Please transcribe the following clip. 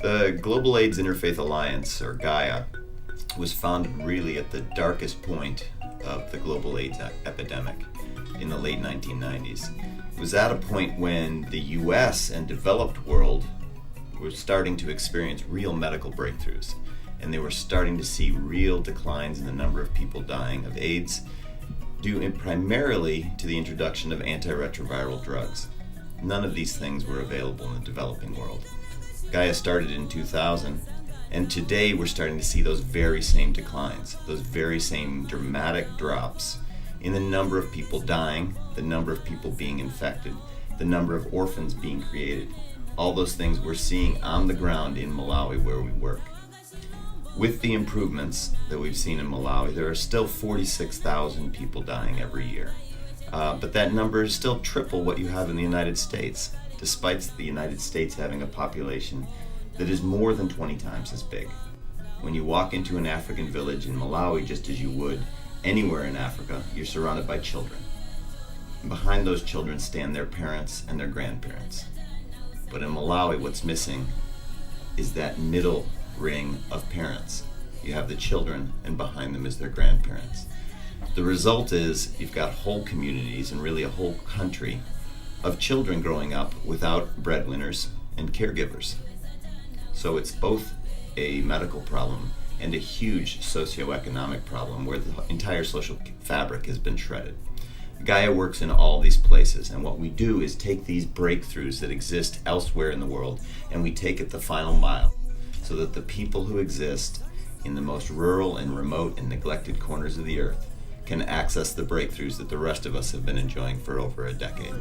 The Global AIDS Interfaith Alliance, or Gaia, was founded really at the darkest point of the global AIDS epidemic in the late 1990s. It was at a point when the US and developed world were starting to experience real medical breakthroughs, and they were starting to see real declines in the number of people dying of AIDS, due primarily to the introduction of antiretroviral drugs. None of these things were available in the developing world. Gaia started in 2000, and today we're starting to see those very same declines, those very same dramatic drops in the number of people dying, the number of people being infected, the number of orphans being created. All those things we're seeing on the ground in Malawi where we work. With the improvements that we've seen in Malawi, there are still 46,000 people dying every year. But that number is still triple what you have in the United States, despite the United States having a population that is more than 20 times as big. When you walk into an African village in Malawi, just as you would anywhere in Africa, you're surrounded by children. And behind those children stand their parents and their grandparents. But in Malawi, what's missing is that middle ring of parents. You have the children, and behind them is their grandparents. The result is you've got whole communities and really a whole country of children growing up without breadwinners and caregivers. So it's both a medical problem and a huge socioeconomic problem where the entire social fabric has been shredded. Gaia works in all these places, and what we do is take these breakthroughs that exist elsewhere in the world and we take it the final mile so that the people who exist in the most rural and remote and neglected corners of the earth can access the breakthroughs that the rest of us have been enjoying for over a decade.